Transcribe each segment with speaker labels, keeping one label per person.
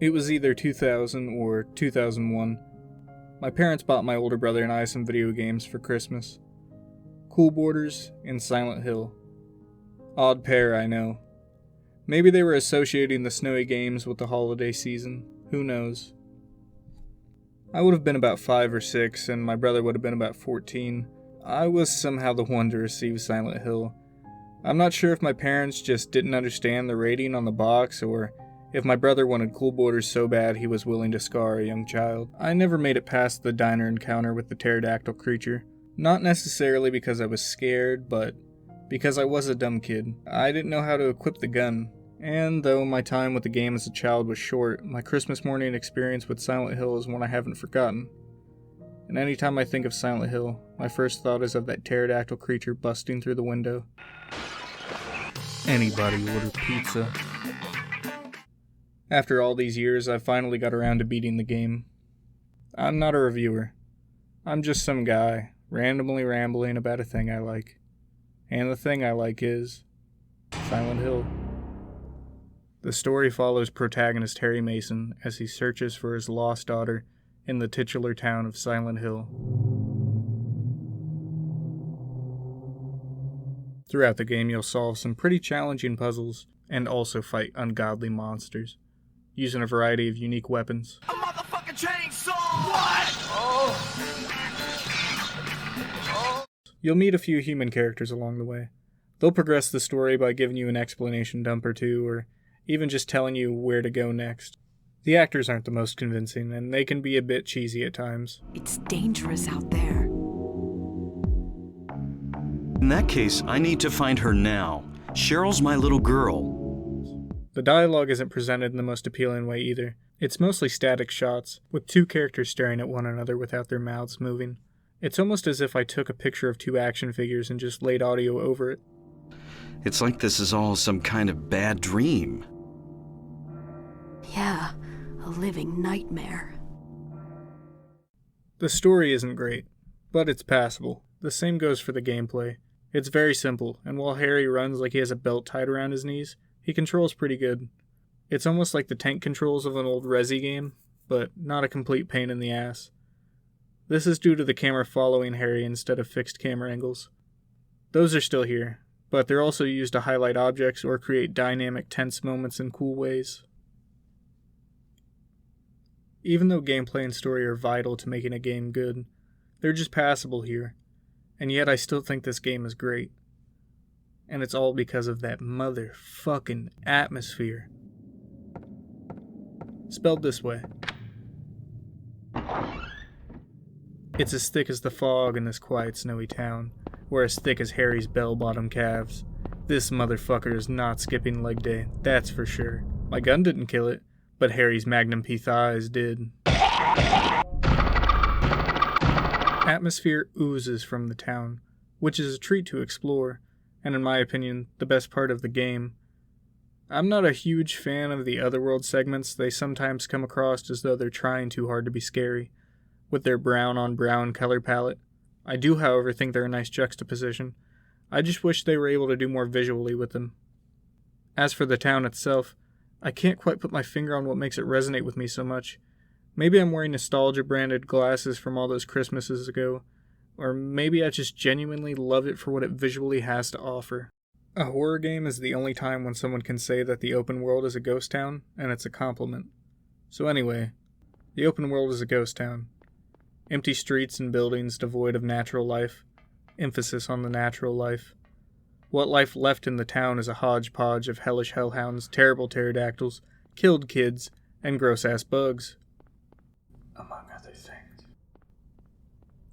Speaker 1: It was either 2000 or 2001. My parents bought my older brother and I some video games for Christmas. Cool Borders and Silent Hill. Odd pair, I know. Maybe they were associating the snowy games with the holiday season. Who knows? I would have been about 5 or 6, and my brother would have been about 14. I was somehow the one to receive Silent Hill. I'm not sure if my parents just didn't understand the rating on the box, or if my brother wanted Cool Borders so bad he was willing to scar a young child. I never made it past the diner encounter with the pterodactyl creature. Not necessarily because I was scared, but because I was a dumb kid. I didn't know how to equip the gun. And though my time with the game as a child was short, my Christmas morning experience with Silent Hill is one I haven't forgotten. And anytime I think of Silent Hill, my first thought is of that pterodactyl creature busting through the window. Anybody order pizza? After all these years, I finally got around to beating the game. I'm not a reviewer. I'm just some guy, randomly rambling about a thing I like. And the thing I like is Silent Hill. The story follows protagonist Harry Mason as he searches for his lost daughter in the titular town of Silent Hill. Throughout the game, you'll solve some pretty challenging puzzles and also fight ungodly monsters, using a variety of unique weapons.
Speaker 2: A motherfucking chainsaw! What? Oh.
Speaker 1: You'll meet a few human characters along the way. They'll progress the story by giving you an explanation dump or two, or even just telling you where to go next. The actors aren't the most convincing, and they can be a bit cheesy at times.
Speaker 3: It's dangerous out there.
Speaker 4: In that case, I need to find her now. Cheryl's my little girl.
Speaker 1: The dialogue isn't presented in the most appealing way either. It's mostly static shots, with two characters staring at one another without their mouths moving. It's almost as if I took a picture of two action figures and just laid audio over it.
Speaker 4: It's like this is all some kind of bad dream.
Speaker 3: Yeah, a living nightmare.
Speaker 1: The story isn't great, but it's passable. The same goes for the gameplay. It's very simple, and while Harry runs like he has a belt tied around his knees, he controls pretty good. It's almost like the tank controls of an old Resi game, but not a complete pain in the ass. This is due to the camera following Harry instead of fixed camera angles. Those are still here, but they're also used to highlight objects or create dynamic, tense moments in cool ways. Even though gameplay and story are vital to making a game good, they're just passable here, and yet I still think this game is great. And it's all because of that motherfucking atmosphere. Spelled this way. It's as thick as the fog in this quiet snowy town, or as thick as Harry's bell-bottom calves. This motherfucker is not skipping leg day, that's for sure. My gun didn't kill it, but Harry's Magnum P thighs did. Atmosfear oozes from the town, which is a treat to explore, and in my opinion, the best part of the game. I'm not a huge fan of the Otherworld segments. They sometimes come across as though they're trying too hard to be scary, with their brown on brown color palette. I do, however, think they're a nice juxtaposition. I just wish they were able to do more visually with them. As for the town itself, I can't quite put my finger on what makes it resonate with me so much. Maybe I'm wearing nostalgia-branded glasses from all those Christmases ago, or maybe I just genuinely love it for what it visually has to offer. A horror game is the only time when someone can say that the open world is a ghost town, and it's a compliment. So anyway, the open world is a ghost town. Empty streets and buildings devoid of natural life. Emphasis on the natural life. What life left in the town is a hodgepodge of hellish hellhounds, terrible pterodactyls, killed kids, and gross-ass bugs. Among other things.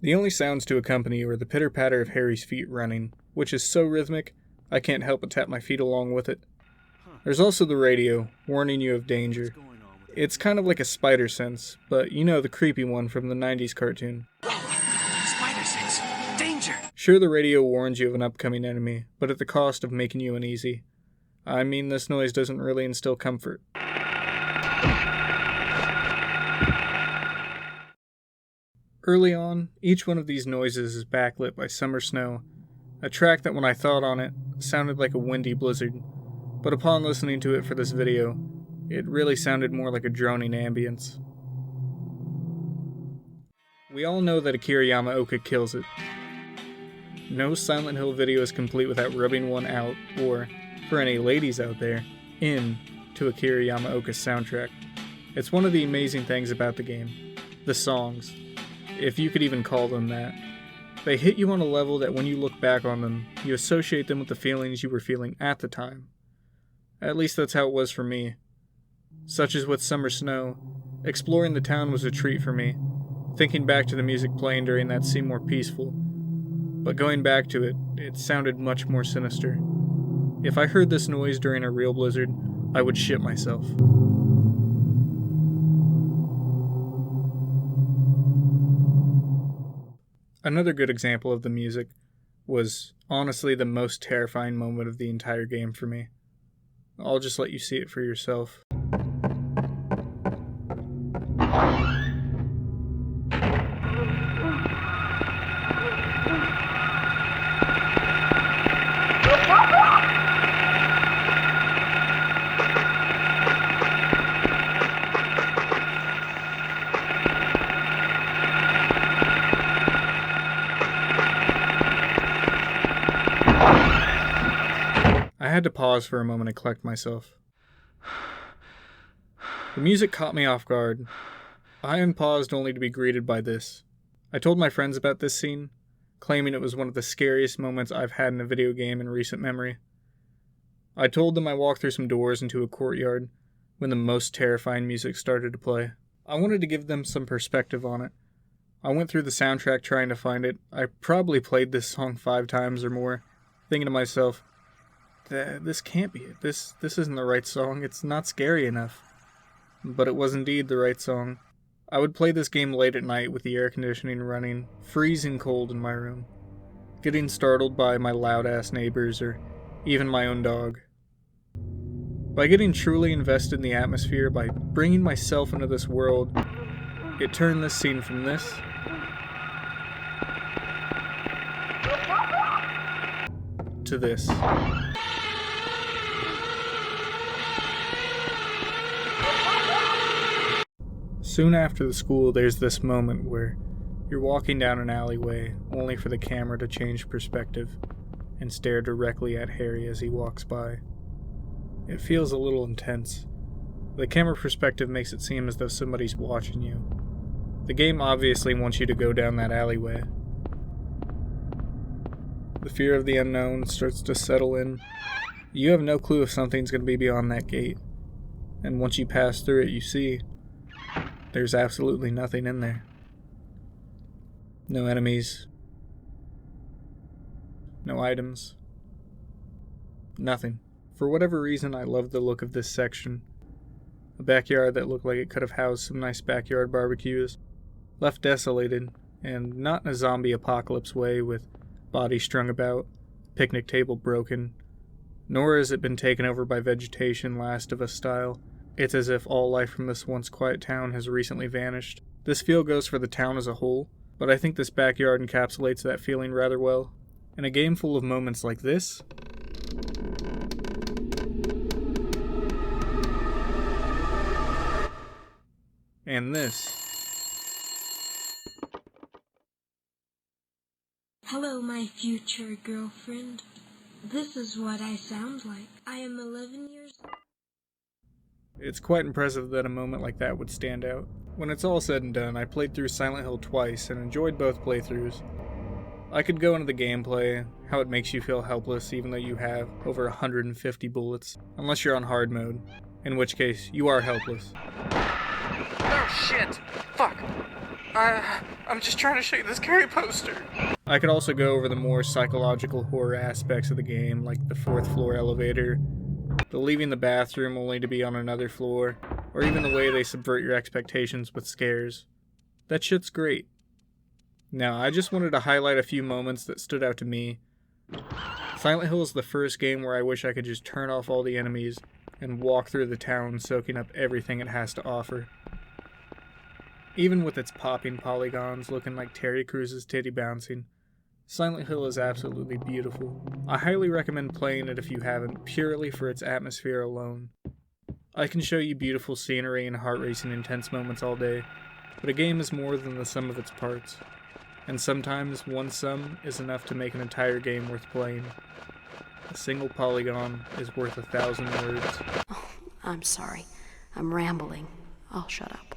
Speaker 1: The only sounds to accompany are the pitter-patter of Harry's feet running, which is so rhythmic, I can't help but tap my feet along with it. There's also the radio, warning you of danger. It's kind of like a spider sense, but you know, the creepy one from the 90s cartoon.
Speaker 2: Spider sense! Danger!
Speaker 1: Sure, the radio warns you of an upcoming enemy, but at the cost of making you uneasy. I mean, this noise doesn't really instill comfort. Early on, each one of these noises is backlit by summer snow, a track that when I thought on it, sounded like a windy blizzard, but upon listening to it for this video, It really sounded more like a droning ambience. We all know that Akira Yamaoka kills it. No Silent Hill video is complete without rubbing one out, or, for any ladies out there, in to Akira Yamaoka's soundtrack. It's one of the amazing things about the game. The songs, if you could even call them that. They hit you on a level that when you look back on them, you associate them with the feelings you were feeling at the time. At least that's how it was for me. Such as with Summer Snow, exploring the town was a treat for me. Thinking back to the music playing during that seemed more peaceful. But going back to it, it sounded much more sinister. If I heard this noise during a real blizzard, I would shit myself. Another good example of the music was honestly the most terrifying moment of the entire game for me. I'll just let you see it for yourself. I had to pause for a moment and collect myself. The music caught me off guard. I unpaused only to be greeted by this. I told my friends about this scene, claiming it was one of the scariest moments I've had in a video game in recent memory. I told them I walked through some doors into a courtyard when the most terrifying music started to play. I wanted to give them some perspective on it. I went through the soundtrack trying to find it. I probably played this song 5 times or more, thinking to myself, this can't be it. This isn't the right song. It's not scary enough. But it was indeed the right song. I would play this game late at night with the air conditioning running, freezing cold in my room, getting startled by my loud-ass neighbors or even my own dog. By getting truly invested in the atmosphere, by bringing myself into this world, it turned this scene from this to this. Soon after the school, there's this moment where you're walking down an alleyway, only for the camera to change perspective and stare directly at Harry as he walks by. It feels a little intense. The camera perspective makes it seem as though somebody's watching you. The game obviously wants you to go down that alleyway. The fear of the unknown starts to settle in. You have no clue if something's going to be beyond that gate. And once you pass through it, you see there's absolutely nothing in there. No enemies. No items. Nothing. For whatever reason, I love the look of this section. A backyard that looked like it could have housed some nice backyard barbecues. Left desolated, and not in a zombie apocalypse way with bodies strung about, picnic table broken. Nor has it been taken over by vegetation Last of Us style. It's as if all life from this once quiet town has recently vanished. This feel goes for the town as a whole, but I think this backyard encapsulates that feeling rather well. In a game full of moments like this, and this,
Speaker 5: Hello, my future girlfriend. This is what I sound like. I am 11 years old.
Speaker 1: it's quite impressive that a moment like that would stand out. When it's all said and done, I played through Silent Hill twice and enjoyed both playthroughs. I could go into the gameplay, how it makes you feel helpless even though you have over 150 bullets, unless you're on hard mode, in which case you are helpless.
Speaker 2: Oh shit! Fuck! I'm just trying to show you this scary poster.
Speaker 1: I could also go over the more psychological horror aspects of the game, like the 4th floor elevator, the leaving the bathroom only to be on another floor, or even the way they subvert your expectations with scares. That shit's great. Now, I just wanted to highlight a few moments that stood out to me. Silent Hill is the first game where I wish I could just turn off all the enemies and walk through the town soaking up everything it has to offer. Even with its popping polygons looking like Terry Crews's titty bouncing, Silent Hill is absolutely beautiful. I highly recommend playing it if you haven't, purely for its atmosphere alone. I can show you beautiful scenery and heart-racing intense moments all day, but a game is more than the sum of its parts. And sometimes one sum is enough to make an entire game worth playing. A single polygon is worth 1,000 words.
Speaker 3: Oh, I'm sorry. I'm rambling. I'll shut up.